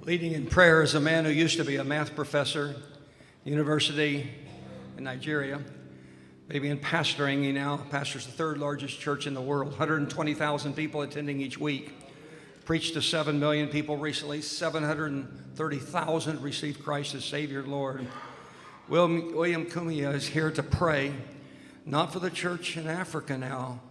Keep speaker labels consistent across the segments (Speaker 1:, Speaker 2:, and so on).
Speaker 1: Leading in prayer is a man who used to be a math professor, university in Nigeria. Maybe in pastoring, he now pastors the third largest church in the world, 120,000 people attending each week. Preached to 7 million people recently, 730,000 received Christ as Savior and Lord. William Kumuyi is here to pray, not for the church in Africa now,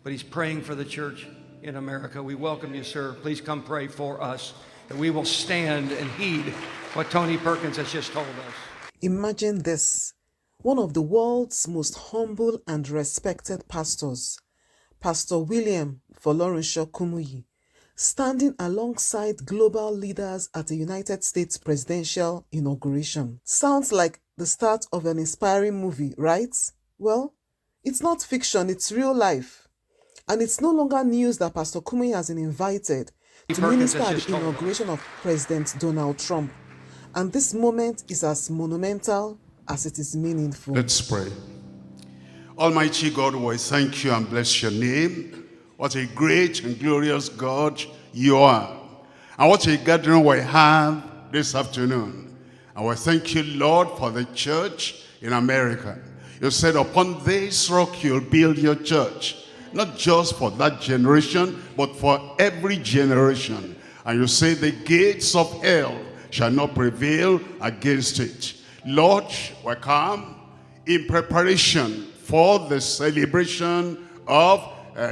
Speaker 1: but he's praying for the church in America. We welcome you, sir. Please come pray for us, that we will stand and heed what Tony Perkins has just told us.
Speaker 2: Imagine this. One of the world's most humble and respected pastors, Pastor William Folorunsho Kumuyi, standing alongside global leaders at a United States presidential inauguration. Sounds like the start of an inspiring movie, right? Well, it's not fiction, it's real life. And it's no longer news that Pastor Kumuyi has been invited to minister at the inauguration of President Donald Trump. And this moment is as monumental as it is meaningful.
Speaker 3: Let's pray. Almighty God, we thank you and bless your name. What a great and glorious God you are. And what a gathering we have this afternoon. And we thank you, Lord, for the church in America. You said, upon this rock you'll build your church. Not just for that generation, but for every generation. And you say the gates of hell shall not prevail against it. Lord, we come in preparation for the celebration of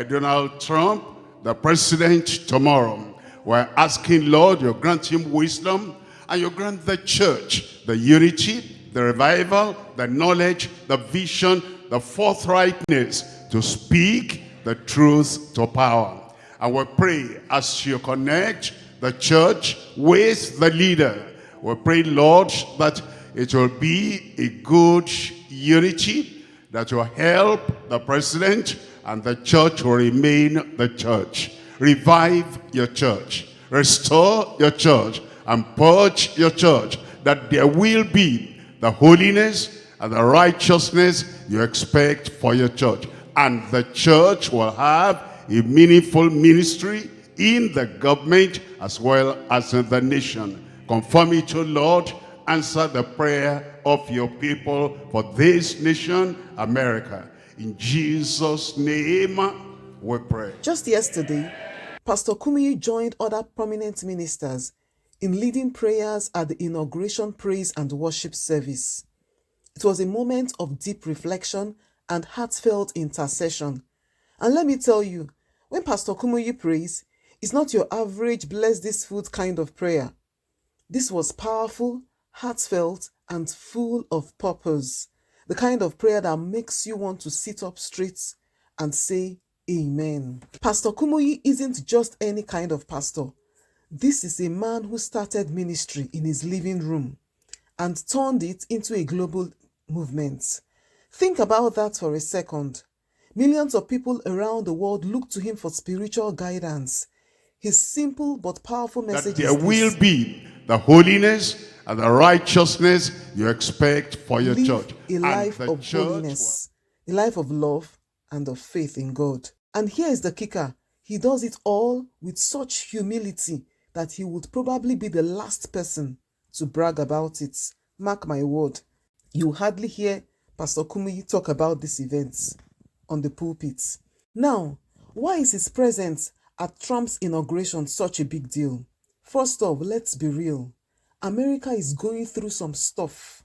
Speaker 3: Donald Trump, the president, tomorrow. We're asking, Lord, you grant him wisdom, and you grant the church the unity, the revival, the knowledge, the vision, the forthrightness to speak the truth to power. And we pray as you connect the church with the leader. We pray, Lord, that it will be a good unity that will help the president and the church will remain the church. Revive your church. Restore your church and purge your church, that there will be the holiness and the righteousness you expect for your church. And the church will have a meaningful ministry in the government as well as in the nation. Confirm it, O Lord. Answer the prayer of your people for this nation, America. In Jesus' name we pray.
Speaker 2: Just yesterday, Pastor Kumuyi joined other prominent ministers in leading prayers at the inauguration praise and worship service. It was a moment of deep reflection and heartfelt intercession. And let me tell you, when Pastor Kumuyi prays, it's not your average bless this food kind of prayer. This was powerful, heartfelt, and full of purpose. The kind of prayer that makes you want to sit up straight and say amen. Pastor Kumuyi isn't just any kind of pastor. This is a man who started ministry in his living room and turned it into a global movement. Think about that for a second. Millions of people around the world look to him for spiritual guidance. His simple but powerful message
Speaker 3: that there will be the holiness and the righteousness you expect for your church.
Speaker 2: A life of holiness, a life of love and of faith in God. And here is the kicker. He does it all with such humility that he would probably be the last person to brag about it. Mark my word. You hardly hear Pastor Kumuyi talk about these events on the pulpit. Now, why is his presence at Trump's inauguration such a big deal? First off, let's be real. America is going through some stuff.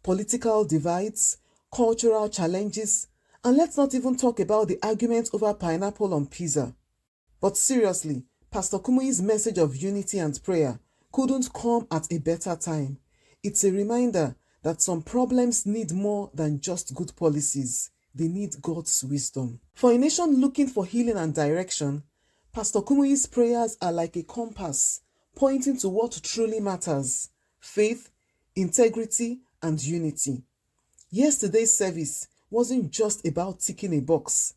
Speaker 2: Political divides, cultural challenges, and let's not even talk about the argument over pineapple on pizza. But seriously, Pastor Kumuyi's message of unity and prayer couldn't come at a better time. It's a reminder that some problems need more than just good policies. They need God's wisdom. For a nation looking for healing and direction, Pastor Kumuyi's prayers are like a compass, pointing to what truly matters: faith, integrity, and unity. Yesterday's service wasn't just about ticking a box.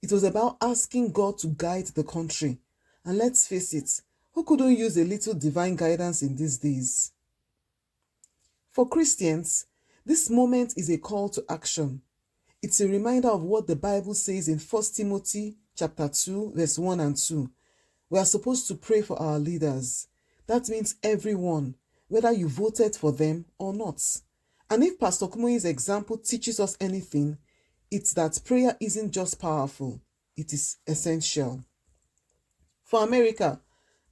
Speaker 2: It was about asking God to guide the country. And let's face it, who couldn't use a little divine guidance in these days? For Christians, this moment is a call to action. It's a reminder of what the Bible says in 1 Timothy chapter 2, verse 1 and 2. We are supposed to pray for our leaders. That means everyone, whether you voted for them or not. And if Pastor Kumuyi's example teaches us anything, it's that prayer isn't just powerful, it is essential. For America,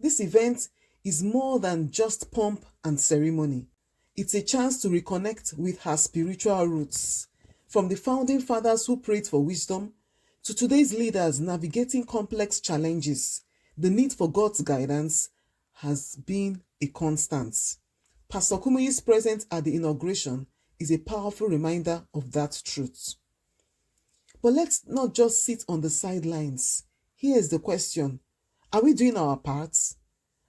Speaker 2: this event is more than just pomp and ceremony. It's a chance to reconnect with her spiritual roots. From the founding fathers who prayed for wisdom to today's leaders navigating complex challenges, the need for God's guidance has been a constant. Pastor Kumuyi's presence at the inauguration is a powerful reminder of that truth. But let's not just sit on the sidelines. Here's the question: are we doing our parts?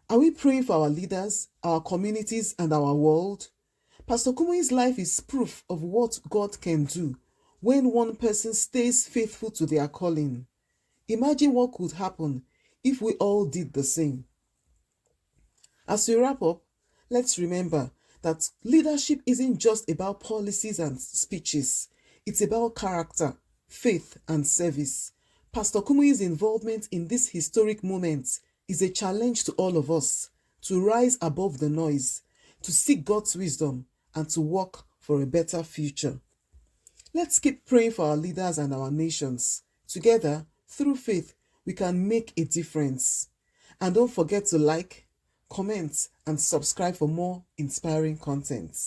Speaker 2: Are we praying for our leaders, our communities, and our world? Pastor Kumuyi's life is proof of what God can do when one person stays faithful to their calling. Imagine what could happen if we all did the same. As we wrap up, let's remember that leadership isn't just about policies and speeches. It's about character, faith, and service. Pastor Kumuyi's involvement in this historic moment is a challenge to all of us to rise above the noise, to seek God's wisdom, and to work for a better future. Let's keep praying for our leaders and our nations. Together, through faith, we can make a difference. And don't forget to like, comment, and subscribe for more inspiring content.